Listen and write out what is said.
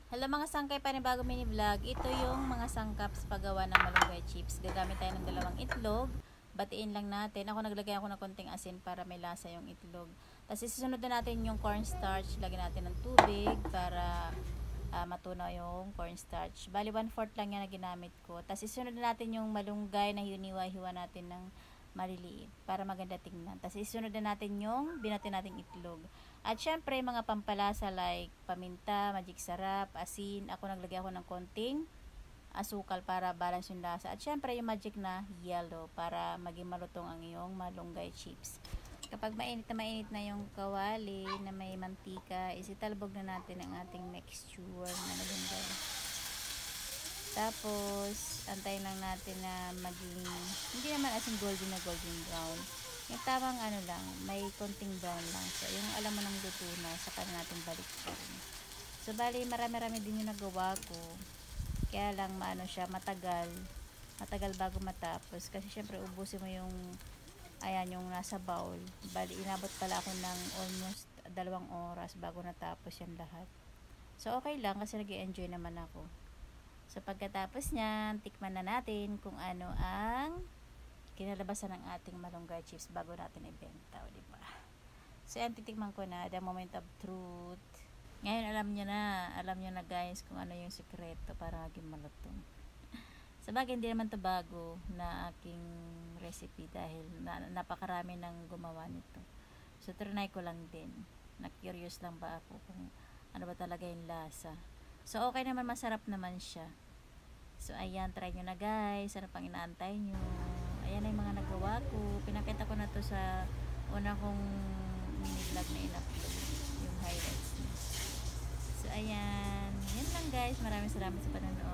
Hello mga sangkay, panibago mini vlog. Ito yung mga sangkap sa paggawa ng malunggay chips. Gagamit tayo ng 2 itlog. Batiin lang natin. Ako naglagay ako ng konting asin para may lasa yung itlog. Tapos isusunod na natin yung cornstarch. Lagyan natin ng tubig para matunaw yung cornstarch. Bali 1/4 lang yan na ginamit ko. Tapos isunod na natin yung malunggay na hiniwa-hiwa natin ng maliliit para maganda tingnan. Tapos isunod na natin yung binati nating itlog. At syempre, mga pampalasa like paminta, magic sarap, asin. Ako naglagay ako ng konting asukal para balance yung lasa. At syempre, yung magic na yellow para maging malutong ang iyong malunggay chips. Kapag mainit na yung kawali na may mantika, isitalbog na natin ang ating mixture na malunggay. Tapos, antayin lang natin na maging, hindi naman asin golden na golden brown. Yung tamang ano lang, may konting brown lang. So, yung alam mo ng luto na, saka natin baliktad. So, bali, marami-rami din yung nagawa ko. Kaya lang, maano siya, matagal. Matagal bago matapos. Kasi, syempre, ubusin mo yung, ayan, yung nasa bowl. Bali, inabot pala ako ng almost 2 oras bago natapos yan lahat. So, okay lang kasi nag-enjoy naman ako. So, pagkatapos niyan, tikman na natin kung ano ang kinalabasan ng ating malunggay chips bago natin ibenta, o diba? So, yan, titikman ko na, the moment of truth. Ngayon, alam nyo na guys kung ano yung sikreto para maging malutong. Sa bagay, hindi naman to bago na aking recipe dahil napakarami nang gumawa nito. So, trinay ko lang din. Na-curious lang ba ako kung ano ba talaga yung lasa. So, okay naman, masarap naman siya. So, ayan, try nyo na guys. Ano pang inaantay nyo? Ayan na yung mga nagawa ko. Pinakita ko na to sa una kong mini vlog na in-upload. Yung highlights niya. So, ayan. Yan lang guys. Maraming salamat sa panonood.